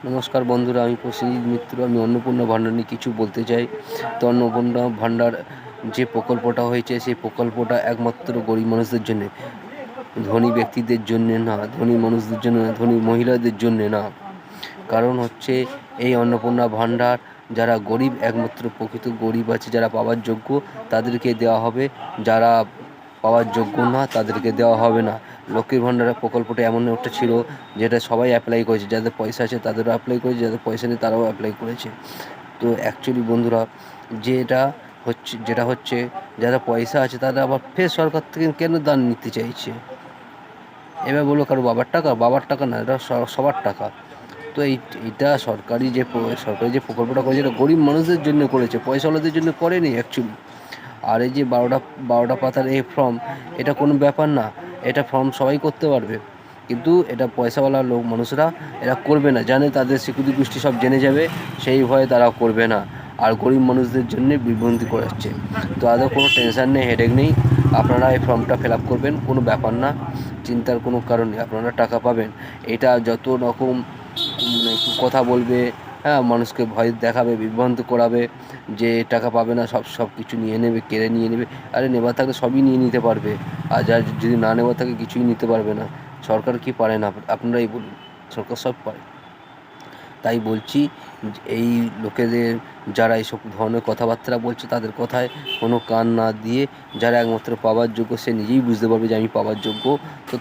নমস্কার বন্ধুরা, আমি প্রসেনজিৎ মিত্র। আমি অন্নপূর্ণা ভাণ্ডার নিয়ে কিছু বলতে চাই। তো অন্নপূর্ণা ভাণ্ডার যে প্রকল্পটা হয়েছে, সেই প্রকল্পটা একমাত্র গরিব মানুষদের জন্যে, ধনী ব্যক্তিদের জন্যে না, ধনী মানুষদের জন্য না, ধনী মহিলাদের জন্যে না। কারণ হচ্ছে এই অন্নপূর্ণা ভাণ্ডার যারা গরিব, একমাত্র প্রকৃত গরিব আছে যারা পাওয়ার যোগ্য তাদেরকে দেওয়া হবে, যারা পাওয়ার যোগ্য না তাদেরকে দেওয়া হবে না। লক্ষ্মীর ভাণ্ডারের প্রকল্পটা এমন একটা ছিল যেটা সবাই অ্যাপ্লাই করেছে, যাদের পয়সা আছে তাদেরও অ্যাপ্লাই করেছে, যাদের পয়সা নেই তারাও অ্যাপ্লাই করেছে। তো অ্যাকচুয়ালি বন্ধুরা, যেটা হচ্ছে যারা পয়সা আছে তারা আবার ফের সরকার থেকে কেন দান নিতে চাইছে? এবার বলো, কারো বাবার টাকা না, এটা সবার টাকা। তো এইটা সরকারি যে প্রকল্পটা করেছে এটা গরিব মানুষদের জন্য করেছে, পয়সাওয়ালাদের জন্য করেনি অ্যাকচুয়ালি। আর এই যে বারোটা পাতার এই ফর্ম, এটা কোনো ব্যাপার না, এটা ফর্ম সবাই করতে পারবে। কিন্তু এটা পয়সাওয়ালা মানুষরা এরা করবে না, জানে তাদের সিকিউরিটি গোষ্ঠী সব জেনে যাবে, সেই ভয়ে তারা করবে না। আর গরিব মানুষদের জন্য বিভ্রান্তি করাচ্ছে। তো তাদের কোনো টেনশান নেই, হেডেক নেই। আপনারা এই ফর্মটা ফিল আপ করবেন, কোনো ব্যাপার না, চিন্তার কোনো কারণ নেই, আপনারা টাকা পাবেন। এটা যত রকম মানে কথা বলবে, হ্যাঁ, মানুষকে ভয় দেখাবে, বিভ্রান্ত করাবে যে টাকা পাবে না, সব কিছু নিয়ে নেবে, কেড়ে নিয়ে নেবে। আরে নেবার থাকলে সবই নিয়ে নিতে পারবে, আর যার যদি না নেওয়ার থাকে কিছুই নিতে পারবে না। সরকার কি পারে না? আপনারাই বলুন, সরকার সব পারে। তাই বলছি, এই লোকেদের, যারা এইসব ধরনের কথাবার্তা বলছে তাদের কথায় কোনো কান না দিয়ে, যারা একমাত্র পাওয়ার যোগ্য সে নিজেই বুঝতে পারবে যে আমি পাওয়ার যোগ্য, তো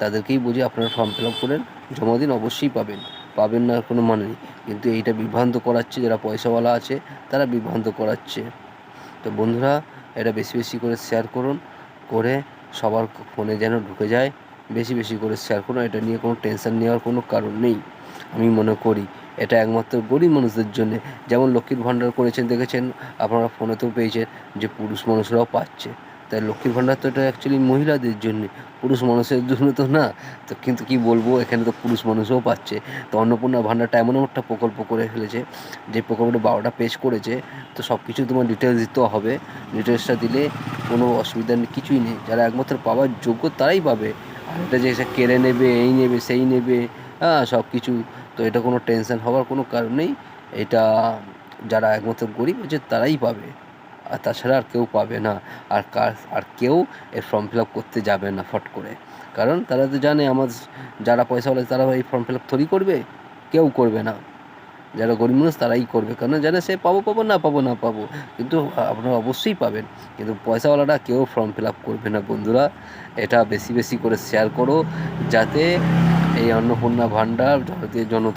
তাদেরকেই বুঝে আপনারা ফর্ম ফিল আপ করেন, জমা দিন, অবশ্যই পাবেন। পাবেন না কোনো মানে নেই। কিন্তু এইটা বিভ্রান্ত করাচ্ছে, যারা পয়সাওয়ালা আছে তারা বিভ্রান্ত করাচ্ছে। তো বন্ধুরা, এটা বেশি বেশি করে শেয়ার করুন, করে সবার ফোনে যেন ঢুকে যায়। বেশি বেশি করে শেয়ার করুন, এটা নিয়ে কোনো টেনশন নেওয়ার কোনো কারণ নেই। আমি মনে করি এটা একমাত্র গরিব মানুষদের জন্যে। যেমন লক্ষ্মীর ভাণ্ডার করেছেন, দেখেছেন আপনারা ফোনেতেও পেয়েছেন যে পুরুষ মানুষরাও পাচ্ছে। তাই লক্ষ্মীর ভাণ্ডার তো এটা অ্যাকচুয়ালি মহিলাদের জন্যে, পুরুষ মানুষের জন্য তো না। তো কিন্তু কি বলবো, এখানে তো পুরুষ মানুষও পাচ্ছে। তো অন্নপূর্ণা ভাণ্ডারটা এমন একটা প্রকল্প করে ফেলেছে, যে প্রকল্পটা 12টা পেজ করেছে। তো সব কিছু তোমার ডিটেলস দিতে হবে। ডিটেলসটা দিলে কোনো অসুবিধা নেই, কিছুই নেই। যারা একমাত্র পাওয়ার যোগ্য তারাই পাবে। আর এটা যে এসে কেড়ে নেবে, এই নেবে সেই নেবে, হ্যাঁ, সব কিছু, তো এটা কোনো টেনশন হওয়ার কোনো কারণ নেই। এটা যারা একমাত্র গরিব আছে তারাই পাবে, আর তাছাড়া আর কেউ পাবে না। আর কেউ এর ফর্ম ফিল আপ করতে যাবে না ফট করে। কারণ তারা তো জানে, যারা পয়সাওয়ালা তারা এই ফর্ম ফিল আপ থোড়ি করবে, কেউ করবে না। যারা গরিব মানুষ তারাই করবে, কারণ জানে সে পাবো। কিন্তু আপনারা অবশ্যই পাবেন। কিন্তু পয়সাওয়ালারা কেউ ফর্ম ফিল আপ করবে না বন্ধুরা। এটা বেশি বেশি করে শেয়ার করো, যাতে এই অন্নপূর্ণা ভাণ্ডার ভারতীয় জনতা